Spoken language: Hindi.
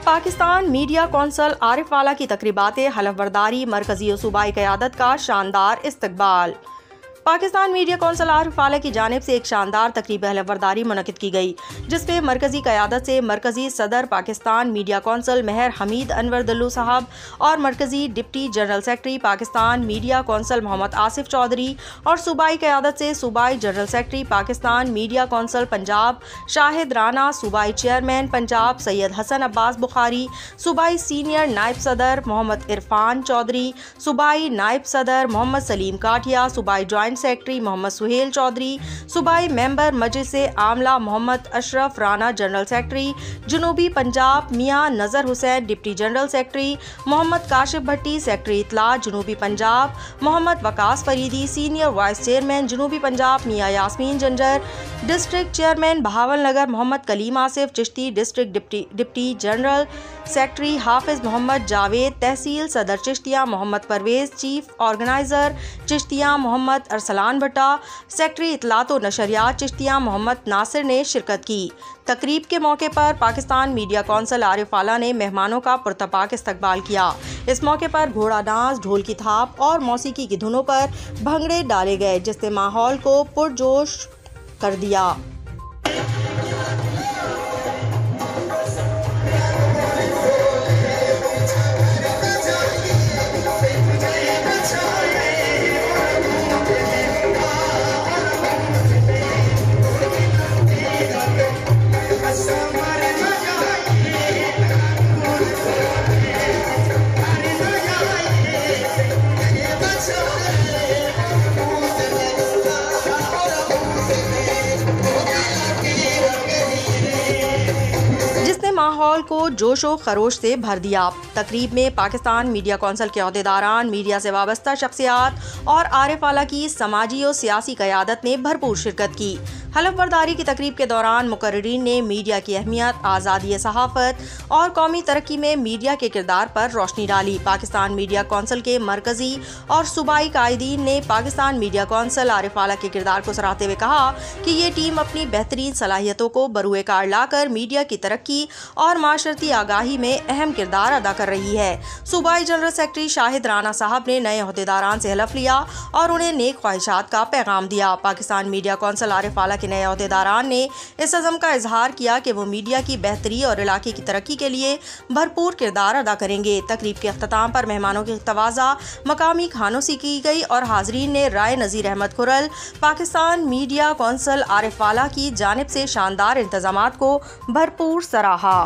पाकिस्तान मीडिया कौंसल आरिफ वाला की तकरीबात हलफ-बरदारी, मरकजी और सूबाई क़यादत का शानदार इस्तकबाल। पाकिस्तान मीडिया कौंसल आरिफ वाला की जानिब से एक शानदार तकरीब हलफ-बरदारी मुनक़िद की गई, जिसमें मरकजी क़यादत से मरकजी सदर पाकिस्तान मीडिया कौंसल मेहर हमीद अनवर दल्लू साहब और मरकजी deputy general secretary Pakistan media council Mohammad Asif Chaudhry और सूबाई क़यादत से सूबाई general secretary Pakistan media council Punjab Shahid Rana, सूबाई चेयरमैन पंजाब सैयद हसन अब्बास बुखारी, सूबाई सीनियर नायब सदर मोहम्मद इरफान चौधरी, सूबाई नायब सदर मोहम्मद सलीम काठिया, सूबाई जॉइंट सेक्रेटरी मोहम्मद सुहेल चौधरी, सूबाई मेंबर मजलिस आमला मोहम्मद अशरफ राना, जनरल सेक्रेटरी जुनूबी Punjab Mian Nazar Hussain, deputy general secretary Mohammad Kashif Bhatti, secretary इतला जुनूबी Punjab Mohammad Waqas Faridi, senior vice chairman जुनूबी Punjab Mian Yasmeen Janjar, district chairman Bahawalnagar Mohammad Kaleem Asif Chishti, district deputy general secretary Hafiz Mohammad Javed, तहसील सदर Chishtian Mohammad Parvez, chief organizer Chishtian Mohammad Arsalan Bhatta, secretary इतलात व नशरियात चिश्तिया मोहम्मद नासिर ने शिरकत की। तकरीब के मौके पर पाकिस्तान मीडिया कौंसल आरिफ वाला ने मेहमानों का पुरतपाक इस्तकबाल किया। इस मौके पर घोड़ा डांस, ढोल की थाप और मौसीकी की धुनों पर भंगड़े डाले गए, जिसने माहौल को पुरजोश कर दिया। माहौल को जोशो खरोश से भर दिया। तकरीब में पाकिस्तान मीडिया कौंसल के अहदेदारान, मीडिया से वाबस्ता शख्सियात और आरिफ वाला की समाजी और सियासी क़यादत ने भरपूर शिरकत की। हलफ बरदारी की तकरीब के दौरान मुकर्रिरीन ने मीडिया की अहमियत, आज़ादी सहाफ़त और कौमी तरक्की में मीडिया के किरदार पर रोशनी डाली। पाकिस्तान मीडिया कौंसल के मरकजी और सूबाई कायदीन ने पाकिस्तान मीडिया कौंसल आरिफ वाला के किरदार को सराहते हुए कहा कि ये टीम अपनी बेहतरीन सलाहियतों को बरूए कार लाकर मीडिया की तरक्की और माशरती आगाही में अहम किरदार अदा कर रही है। सूबाई जनरल सेक्रेटरी शाहिद राना साहब ने नए अहदेदारान से हलफ लिया और उन्हें नेक ख्वाहिशात का पैगाम दिया। पाकिस्तान मीडिया कौंसल आरिफ वाला के नए अहदेदारान ने इस अज़म का इजहार किया कि वो मीडिया की बेहतरी और इलाके की तरक्की के लिए भरपूर किरदार अदा करेंगे। तकरीब के अख्ताम पर मेहमानों की तवाज़ा मकामी खानों से की गई और हाजरीन ने राय नज़ीर अहमद खुरल पाकिस्तान मीडिया कौंसल आरिफ वाला की जानिब से शानदार इंतजामात को भरपूर सराहा।